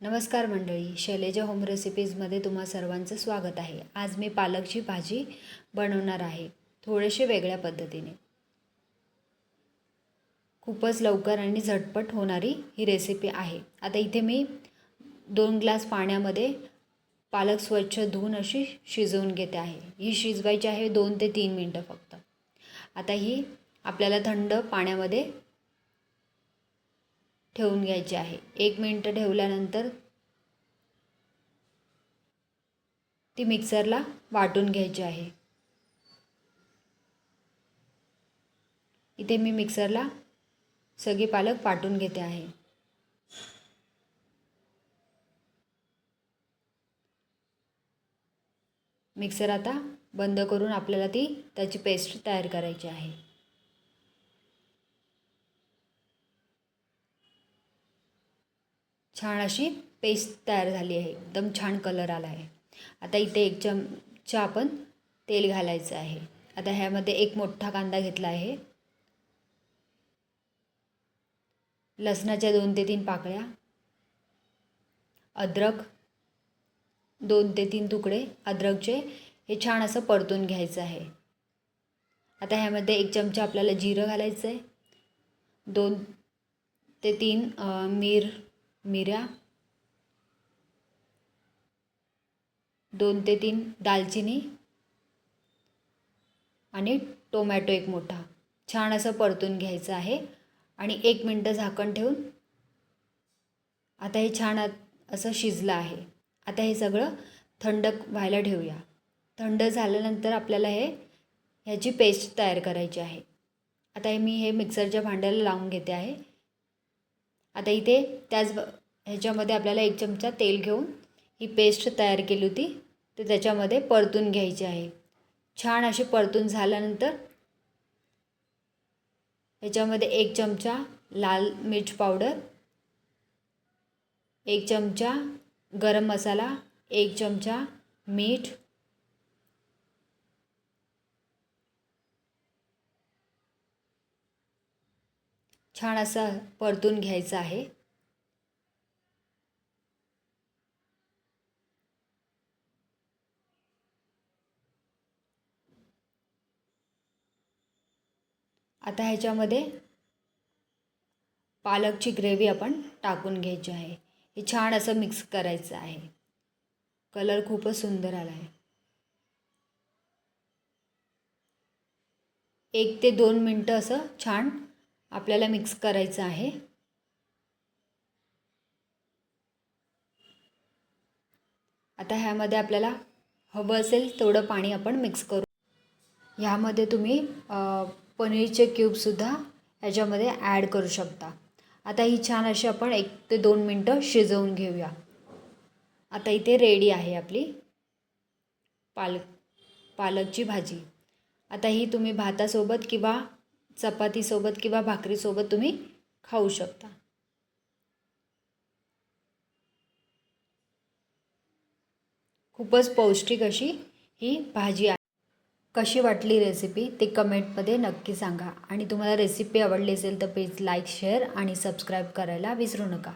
नमस्कार मंडळी, शैलेजा होम रेसिपीजमध्ये तुम्हा सर्वांचं स्वागत आहे। आज मी पालकची भाजी बनवणार आहे, थोडेसे वेगळ्या पद्धतीने। खूपच लवकर आणि झटपट होणारी ही रेसिपी आहे। आता इथे मी 2 ग्लास पाण्यामध्ये पालक स्वच्छ धुवून अशी शिजवून घेते आहे। ही शिजवायची आहे 2 ते 3 मिनिटं फक्त। आता ही आपल्याला थंड पाण्यामध्ये ठेवून घ्यायची आहे। 1 मिनिट ठेवल्यानंतर ती मिक्सरला वाटून घ्यायची आहे। इथे मी मिक्सरला सगळे पालक वाटून घेते आहे। मिक्सर आता बंद करून आपल्याला त्याची पेस्ट तयार करायची आहे। छान अशी पेस्ट तयार झाली आहे, एकदम छान कलर आला आहे। आता इथे 1 चमचा आपण तेल घालायचं आहे। आता ह्यामध्ये 1 मोठा कांदा घेतला आहे, लसणाच्या 2 ते 3 पाकळ्या, अद्रक 2 ते 3 तुकडे अद्रकचे, हे छान असं परतून घ्यायचं आहे। आता ह्यामध्ये 1 चमचा आपल्याला जिरं घालायचं आहे, 2 ते 3 मिऱ्या, 2 ते 3 दालचिनी आणि टोमॅटो 1 मोठा, छान असं परतून घ्यायचं आहे। आणि 1 मिनिट झाकण ठेवून आता हे छान असं शिजलं आहे। आता हे सगळं थंड व्हायला ठेवूया। थंड झाल्यानंतर आपल्याला ह्याची पेस्ट तयार करायची आहे। आता मी हे मिक्सरच्या भांड्याला लावून घेते आहे। आता इथे ह्याच्यामध्ये आपल्याला 1 चमचा तेल घेऊन ही पेस्ट तयार केली होती ते त्याच्यामध्ये परतून घ्यायची आहे। छान अशी परतून झाल्यानंतर ह्याच्यामध्ये 1 चमचा लाल मिर्च पावडर, 1 चमचा गरम मसाला, 1 चमचा मीठ, छान असं परतून घ्यायचं आहे। आता ह्याच्यामध्ये पालकची ग्रेव्ही आपण टाकून घ्यायची आहे। हे छान असं मिक्स करायचं आहे। कलर खूपच सुंदर आला आहे। 1 ते 2 मिनिटं असं छान आपल्याला मिक्स करायचं आहे। आता ह्यामध्ये आपल्याला हवं असेल तेवढं पाणी आपण मिक्स करू। ह्यामध्ये तुम्ही पनीरचे क्यूबसुद्धा ह्याच्यामध्ये ॲड करू शकता। आता ही छान अशी आपण 1 ते 2 मिनिटं शिजवून घेऊया। आता इथे रेडी आहे आपली पालकची भाजी। आता ही तुम्ही भातासोबत किंवा चपातीसोबत किंवा भाकरीसोबत तुम्ही खाऊ शकता। खूपच पौष्टिक अशी ही भाजी आहे। कशी वाटली रेसिपी ते कमेंटमध्ये नक्की सांगा। आणि तुम्हाला रेसिपी आवडली असेल तर प्लीज लाईक, शेअर आणि सबस्क्राईब करायला विसरू नका।